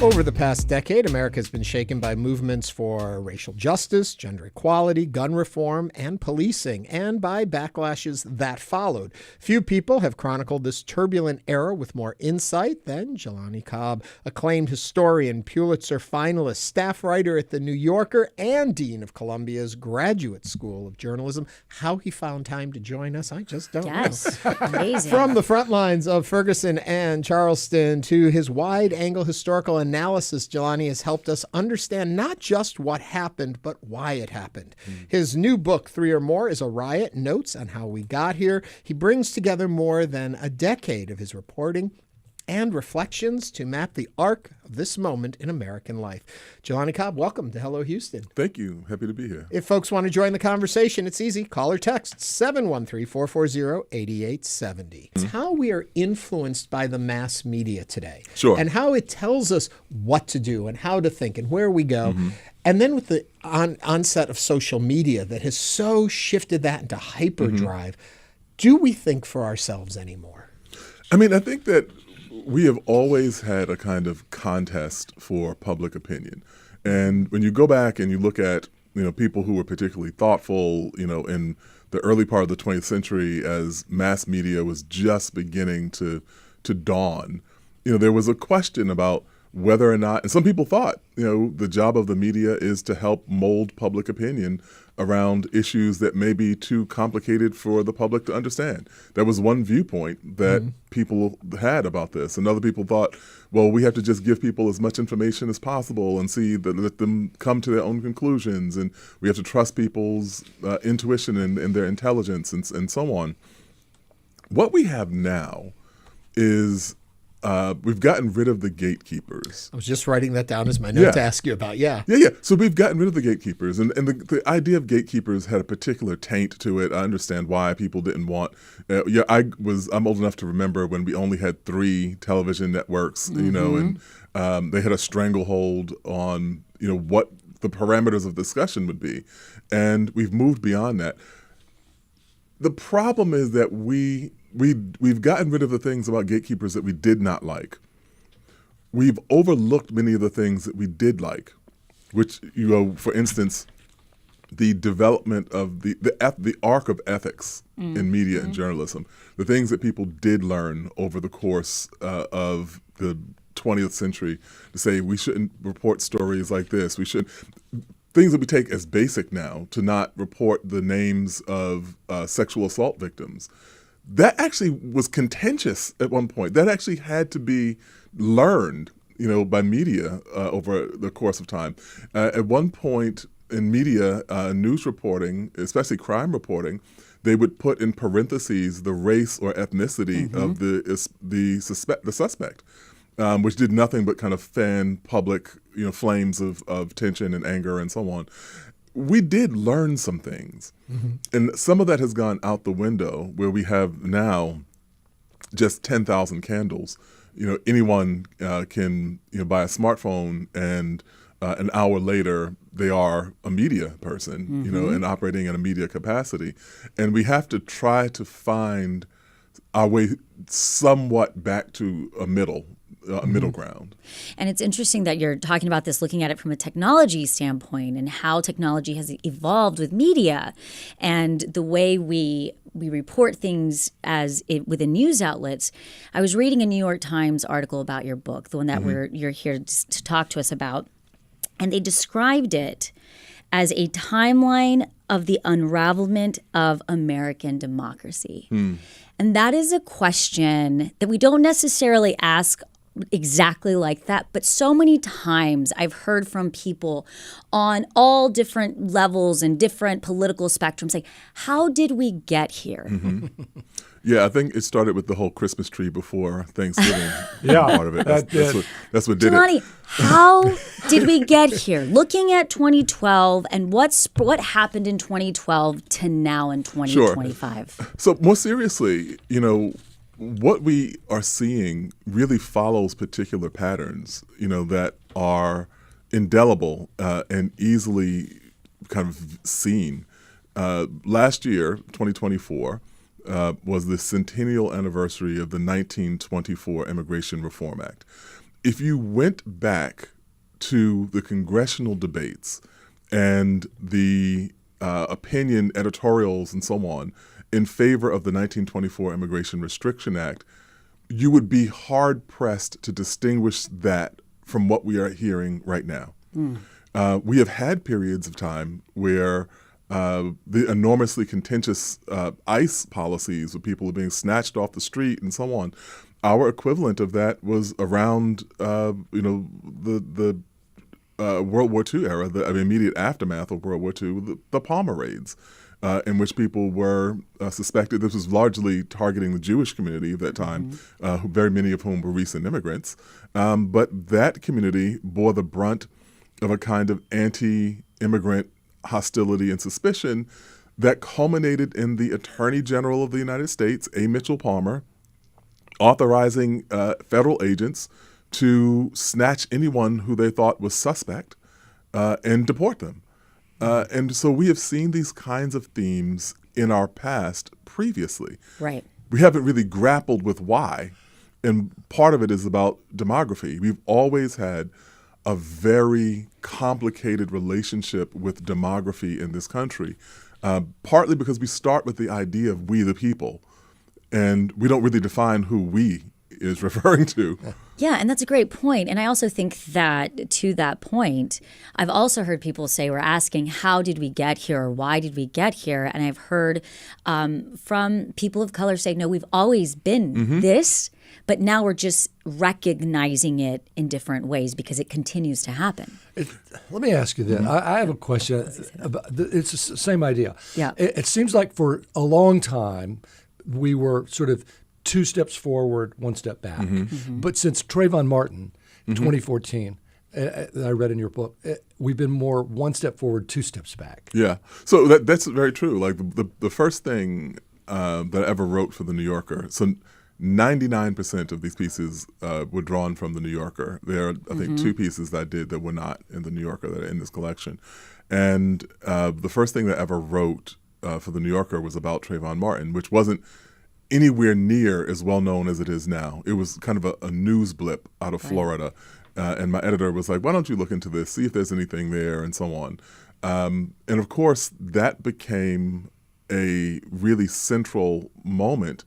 Over the past decade, America has been shaken by movements for racial justice, gender equality, gun reform, and policing, and by backlashes that followed. Few people have chronicled this turbulent era with more insight than Jelani Cobb, acclaimed historian, Pulitzer finalist, staff writer at The New Yorker, and dean of Columbia's Graduate School of Journalism. How he found time to join us, I just don't know. Amazing. From the front lines of Ferguson and Charleston to his wide-angle historical analysis, Jelani has helped us understand not just what happened, but why it happened. His new book, 3 or More, is a riot, notes on how we got here. He brings together more than a decade of his reporting and reflections to map the arc of this moment in American life. Jelani Cobb, welcome to Hello Houston. Thank you. Happy to be here. If folks want to join the conversation, it's easy. Call or text 713-440-8870. It's how we are influenced by the mass media today. Sure. And how it tells us what to do and how to think and where we go. And then with the onset of social media that has so shifted that into hyperdrive, do we think for ourselves anymore? I mean, I think that we have always had a kind of contest for public opinion. And when you go back and you look at, people who were particularly thoughtful, in the early part of the 20th century as mass media was just beginning to dawn, there was a question about whether or not, and some people thought, the job of the media is to help mold public opinion around issues that may be too complicated for the public to understand. That was one viewpoint that people had about this. And other people thought, well, we have to just give people as much information as possible and let them come to their own conclusions. And we have to trust people's intuition and their intelligence and so on. What we have now is we've gotten rid of the gatekeepers. I was just writing that down as my note to ask you about. Yeah. So we've gotten rid of the gatekeepers. And the idea of gatekeepers had a particular taint to it. I understand why people didn't want. I'm old enough to remember when we only had 3 television networks, and they had a stranglehold on, what the parameters of discussion would be. And we've moved beyond that. The problem is that we've gotten rid of the things about gatekeepers that we did not like. We've overlooked many of the things that we did like, which, for instance, the development of the arc of ethics in media and journalism, the things that people did learn over the course of the 20th century to say we shouldn't report stories like this. We should. Things that we take as basic now to not report the names of sexual assault victims. That actually was contentious at one point. That actually had to be learned, by media over the course of time. At one point in media, news reporting, especially crime reporting, they would put in parentheses the race or ethnicity of the suspect. Which did nothing but kind of fan public, flames of tension and anger and so on. We did learn some things. And some of that has gone out the window where we have now just 10,000 candles. Anyone can buy a smartphone and an hour later they are a media person, and operating in a media capacity. And we have to try to find our way somewhat back to a middle ground. And it's interesting that you're talking about this, looking at it from a technology standpoint and how technology has evolved with media and the way we report things within news outlets. I was reading a New York Times article about your book, the one that you're here to talk to us about, and they described it as a timeline of the unravelment of American democracy. And that is a question that we don't necessarily ask exactly like that, but so many times I've heard from people on all different levels and different political spectrums like, how did we get here? Yeah, I think it started with the whole Christmas tree before Thanksgiving. Part of it. That's what did Jelani, it. How did we get here? Looking at 2012 and what happened in 2012 to now in 2025. Sure. So more seriously, what we are seeing really follows particular patterns, that are indelible and easily kind of seen. Last year, 2024, was the centennial anniversary of the 1924 Immigration Reform Act. if you went back to the congressional debates and the opinion editorials and so on in favor of the 1924 Immigration Restriction Act, you would be hard-pressed to distinguish that from what we are hearing right now. We have had periods of time where the enormously contentious ICE policies where people are being snatched off the street and so on, our equivalent of that was around, the World War II era, the immediate aftermath of World War II, the Palmer raids, in which people were suspected. This was largely targeting the Jewish community at that time, very many of whom were recent immigrants. But that community bore the brunt of a kind of anti-immigrant hostility and suspicion that culminated in the Attorney General of the United States, A. Mitchell Palmer, authorizing federal agents to snatch anyone who they thought was suspect and deport them. And so we have seen these kinds of themes in our past previously. Right. We haven't really grappled with why. And part of it is about demography. We've always had a very complicated relationship with demography in this country, partly because we start with the idea of we the people, and we don't really define who we is referring to. Yeah, and that's a great point. And I also think that to that point, I've also heard people say, we're asking, how did we get here or why did we get here? And I've heard from people of color say, no, we've always been this, but now we're just recognizing it in different ways because it continues to happen. Let me ask you this. I have a question. It's the same idea. Yeah. It seems like for a long time, we were sort of 2 steps forward, 1 step back. But since Trayvon Martin, 2014, I read in your book, we've been more 1 step forward, 2 steps back. Yeah. So that's very true. Like the first thing that I ever wrote for The New Yorker, so 99% of these pieces were drawn from The New Yorker. There are, I think, 2 pieces that I did that were not in The New Yorker that are in this collection. And the first thing that I ever wrote for The New Yorker was about Trayvon Martin, which wasn't anywhere near as well known as it is now. It was kind of a news blip out of Florida. And my editor was like, why don't you look into this, see if there's anything there, and so on. And of course, that became a really central moment,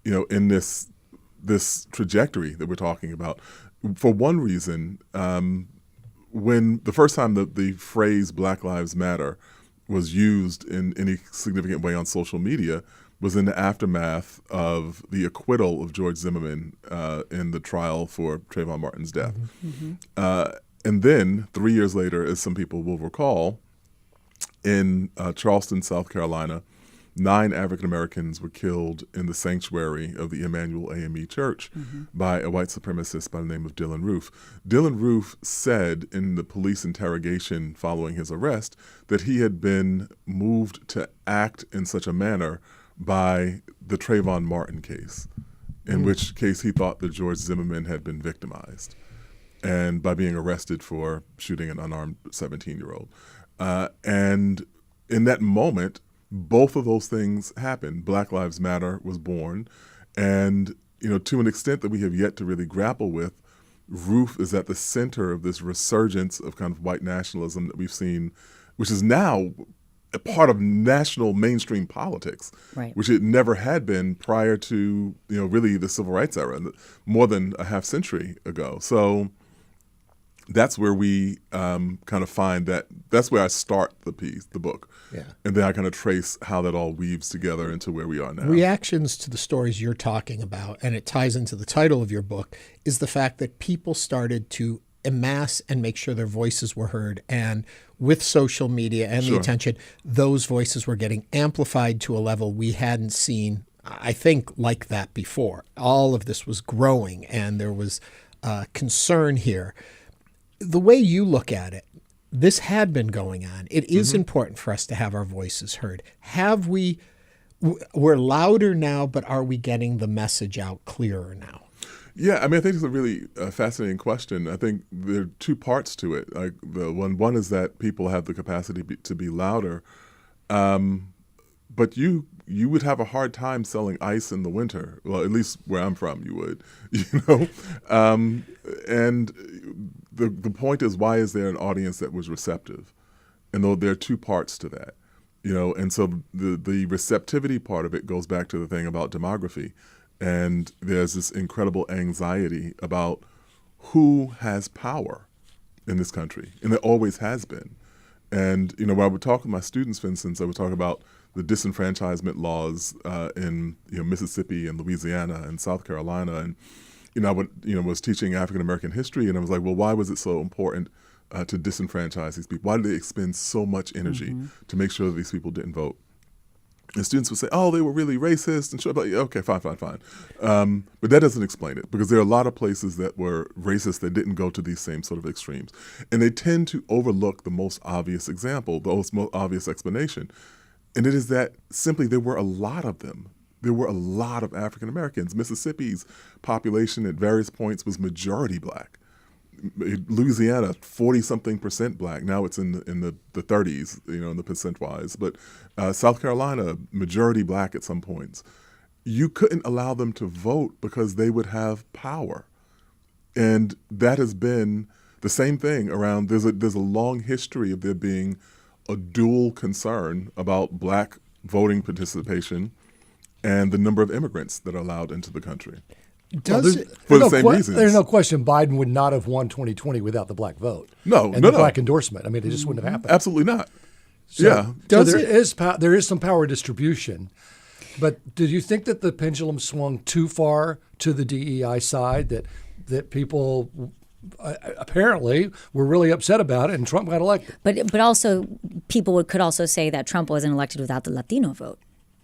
in this trajectory that we're talking about. For one reason, when the first time that the phrase Black Lives Matter was used in any significant way on social media was in the aftermath of the acquittal of George Zimmerman in the trial for Trayvon Martin's death. And then 3 years later, as some people will recall, in Charleston, South Carolina, 9 African Americans were killed in the sanctuary of the Emmanuel AME Church by a white supremacist by the name of Dylan Roof. Dylan Roof said in the police interrogation following his arrest that he had been moved to act in such a manner by the Trayvon Martin case, in which case he thought that George Zimmerman had been victimized and by being arrested for shooting an unarmed 17-year-old. And in that moment, both of those things happened. Black Lives Matter was born. And, to an extent that we have yet to really grapple with, Roof is at the center of this resurgence of kind of white nationalism that we've seen, which is now a part of national mainstream politics, which it never had been prior to, really the civil rights era, more than a half century ago. So that's where we kind of find that's where I start the book. Yeah. And then I kind of trace how that all weaves together into where we are now. Reactions to the stories you're talking about, and it ties into the title of your book, is the fact that people started to amass and make sure their voices were heard. And with social media and the attention, those voices were getting amplified to a level we hadn't seen, I think, like that before. All of this was growing, and there was concern here. The way you look at it, this had been going on. It is important for us to have our voices heard. We're louder now, but are we getting the message out clearer now? Yeah, I think it's a really fascinating question. I think there are 2 parts to it. Like one is that people have the capacity to be louder, but you would have a hard time selling ice in the winter. Well, at least where I'm from, you would, And the point is, why is there an audience that was receptive? And though there are two parts to that, and so the receptivity part of it goes back to the thing about demography. And there's this incredible anxiety about who has power in this country, and there always has been. And, when I would talk with my students, for instance, I would talk about the disenfranchisement laws in Mississippi and Louisiana and South Carolina. And, I was teaching African-American history, and I was like, well, why was it so important to disenfranchise these people? Why did they expend so much energy to make sure that these people didn't vote? And students would say, oh, they were really racist. And sure, like, okay, fine. But that doesn't explain it, because there are a lot of places that were racist that didn't go to these same sort of extremes. And they tend to overlook the most obvious example, the most obvious explanation. And it is that simply there were a lot of them. There were a lot of African Americans. Mississippi's population at various points was majority black. Louisiana, 40-something% black. Now it's in the 30s, in the percent-wise. But South Carolina, majority black at some points. You couldn't allow them to vote because they would have power. And that has been the same thing around. There's a long history of there being a dual concern about black voting participation and the number of immigrants that are allowed into the country. For the same reasons. There's no question Biden would not have won 2020 without the black vote. No. Black endorsement. I mean, it just wouldn't have happened. Absolutely not. So there is some power distribution. But did you think that the pendulum swung too far to the DEI side, that people apparently were really upset about it and Trump got elected? But also people could also say that Trump wasn't elected without the Latino vote.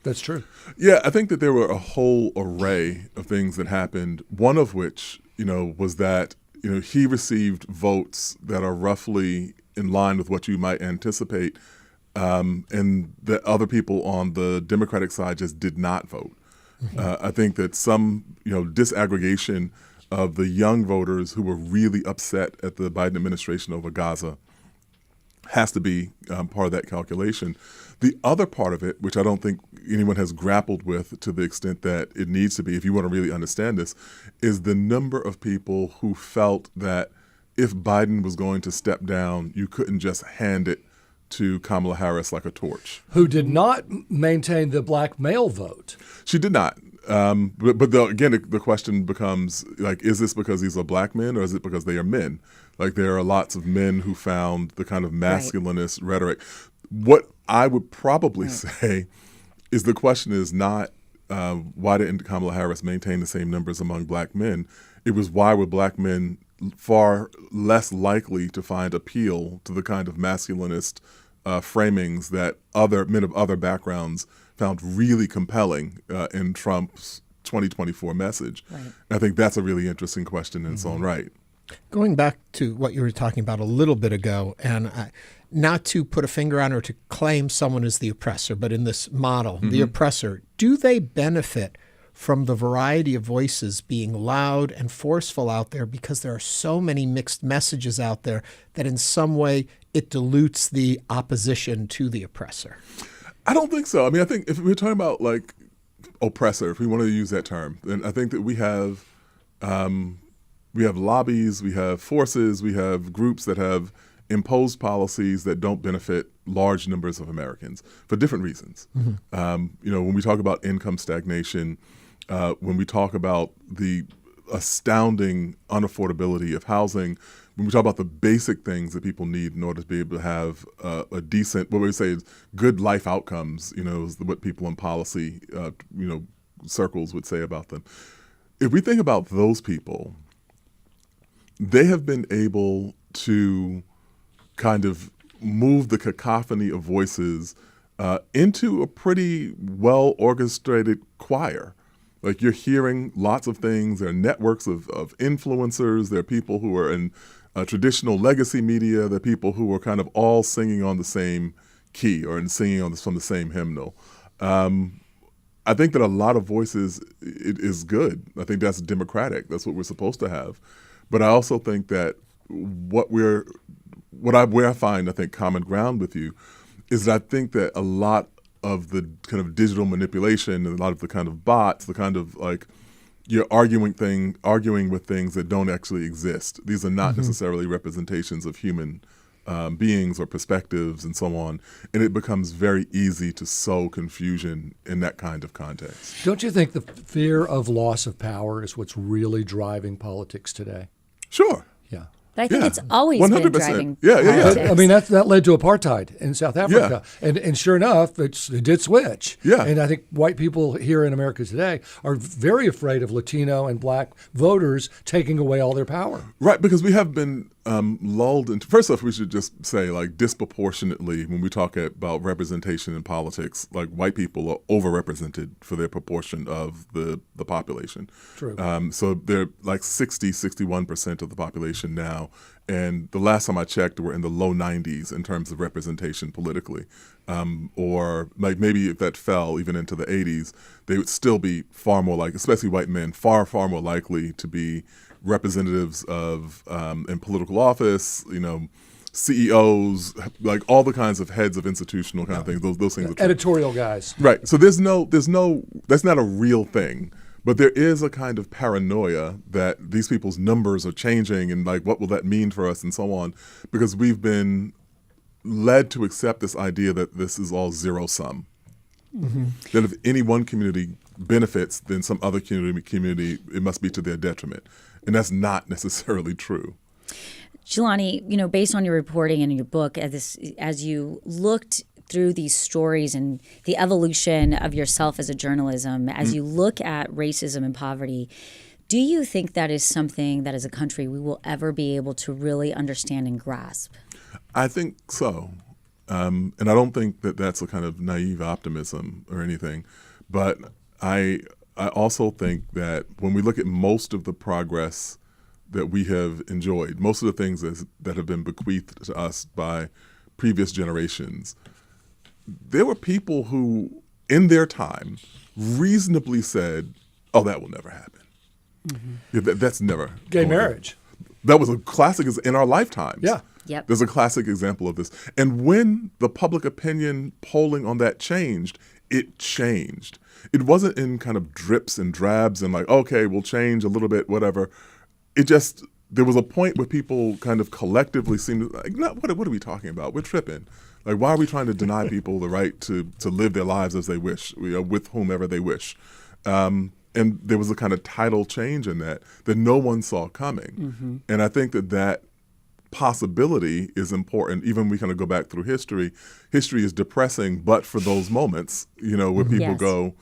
That's true. Yeah, I think that there were a whole array of things that happened, one of which, was that, he received votes that are roughly in line with what you might anticipate, and that other people on the Democratic side just did not vote. I think that some, disaggregation of the young voters who were really upset at the Biden administration over Gaza has to be part of that calculation. The other part of it, which I don't think anyone has grappled with to the extent that it needs to be, if you want to really understand this, is the number of people who felt that if Biden was going to step down, you couldn't just hand it to Kamala Harris like a torch. Who did not maintain the black male vote. She did not. But again, the question becomes, like, is this because these are black men, or is it because they are men? Like, there are lots of men who found the kind of masculinist rhetoric. What I would probably say is the question is not why didn't Kamala Harris maintain the same numbers among black men? It was why were black men far less likely to find appeal to the kind of masculinist framings that other men of other backgrounds found really compelling in Trump's 2024 message. Right. I think that's a really interesting question in its own right. Going back to what you were talking about a little bit ago, and not to put a finger on or to claim someone as the oppressor, but in this model, the oppressor, do they benefit from the variety of voices being loud and forceful out there because there are so many mixed messages out there that in some way it dilutes the opposition to the oppressor? I don't think so. I mean, I think if we're talking about like oppressor, if we want to use that term, then I think that we have lobbies, we have forces, we have groups that have imposed policies that don't benefit large numbers of Americans for different reasons. When we talk about income stagnation, when we talk about the astounding unaffordability of housing, when we talk about the basic things that people need in order to be able to have a decent, what we say is good life outcomes, is what people in policy, circles would say about them. If we think about those people, they have been able to kind of move the cacophony of voices into a pretty well-orchestrated choir. Like, you're hearing lots of things. There are networks of influencers. There are people who are in traditional legacy media. There are people who are kind of all singing on the same key or singing from the same hymnal. I think that a lot of voices is good. I think that's democratic. That's what we're supposed to have. But I also think that where I find, I think, common ground with you is that I think that a lot of the kind of digital manipulation and a lot of the kind of bots, the kind of like you're arguing with things that don't actually exist. These are not necessarily representations of human beings or perspectives and so on, and it becomes very easy to sow confusion in that kind of context. Don't you think the fear of loss of power is what's really driving politics today? Sure. Yeah. But I think it's always 100%. been driving Yeah. I mean, that led to apartheid in South Africa. Yeah. And sure enough, it did switch. Yeah. And I think white people here in America today are very afraid of Latino and black voters taking away all their power. Right, because we have been lulled into. First off, we should just say, like, disproportionately, when we talk about representation in politics, like, white people are overrepresented for their proportion of the population. True. So they're like 61% of the population now. And the last time I checked, we're in the low 90s in terms of representation politically. Or like maybe if that fell even into the 80s, they would still be far more like, especially white men, far more likely to be representatives of in political office, CEOs, like all the kinds of heads of institutional kind of things. Those things are true. Editorial guys. Right. So there's no that's not a real thing. But there is a kind of paranoia that these people's numbers are changing and like what will that mean for us and so on, because we've been led to accept this idea that this is all zero sum. That if any one community benefits, then some other community, it must be to their detriment. And that's not necessarily true. Jelani, based on your reporting and your book, as you looked through these stories and the evolution of yourself as a journalism, as you look at racism and poverty, do you think that is something that as a country we will ever be able to really understand and grasp? I think so. And I don't think that that's a kind of naive optimism or anything. But I also think that when we look at most of the progress that we have enjoyed, most of the things that have been bequeathed to us by previous generations, there were people who, in their time, reasonably said, oh, that will never happen. Yeah, that's never. Gay marriage. That was a classic in our lifetimes. Yeah. Yep. There's a classic example of this. And when the public opinion polling on that changed, it changed. It wasn't in kind of drips and drabs and like, okay, we'll change a little bit, whatever. It just, there was a point where people kind of collectively seemed like, no, what are we talking about? We're tripping. Like, why are we trying to deny people the right to live their lives as they wish, with whomever they wish? And there was a kind of tidal change in that no one saw coming. And I think that possibility is important. Even when we kind of go back through history is depressing, but for those moments, where people go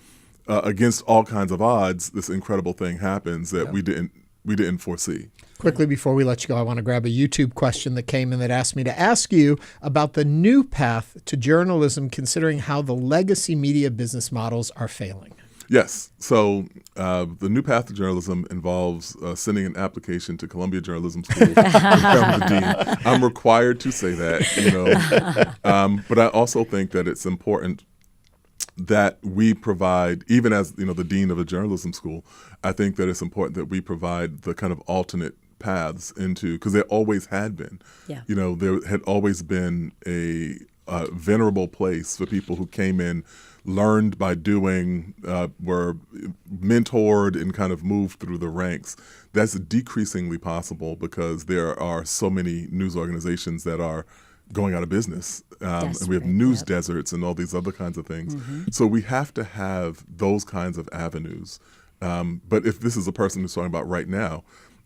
against all kinds of odds, this incredible thing happens that we didn't foresee. Quickly before we let you go, I want to grab a YouTube question that came in that asked me to ask you about the new path to journalism, considering how the legacy media business models are failing. Yes. So the new path to journalism involves sending an application to Columbia Journalism School to become the dean. I'm required to say that, but I also think that it's important that we provide, even as the dean of a journalism school, I think that it's important that we provide the kind of alternate paths into, because there always had been. Yeah. There had always been a venerable place for people who came in, learned by doing, were mentored and kind of moved through the ranks. That's decreasingly possible because there are so many news organizations that are going out of business. And we have news deserts and all these other kinds of things. So we have to have those kinds of avenues. But if this is a person who's talking about right now,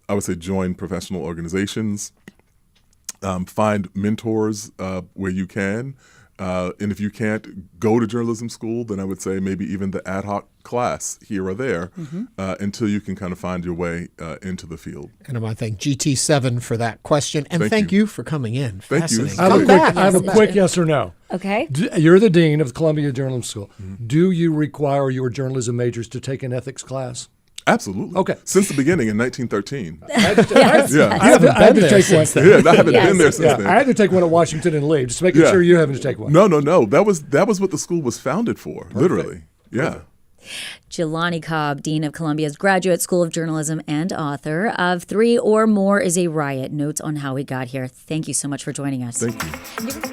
I would say join professional organizations, find mentors where you can. And if you can't go to journalism school, then I would say maybe even the ad hoc class here or there until you can kind of find your way into the field. And I want to thank GT7 for that question. And thank you for coming in. Thank you. Fascinating. I have a quick yes or no. Okay. You're the dean of the Columbia Journalism School. Do you require your journalism majors to take an ethics class? Absolutely. Okay. Since the beginning in 1913. I had to take one. I haven't been there since then. I had to take one at Washington and leave, just making sure you're having to take one. No. That was what the school was founded for, literally. Yeah. Jelani Cobb, Dean of Columbia's Graduate School of Journalism and author of 3 or More is a Riot, Notes on How We Got Here. Thank you so much for joining us. Thank you.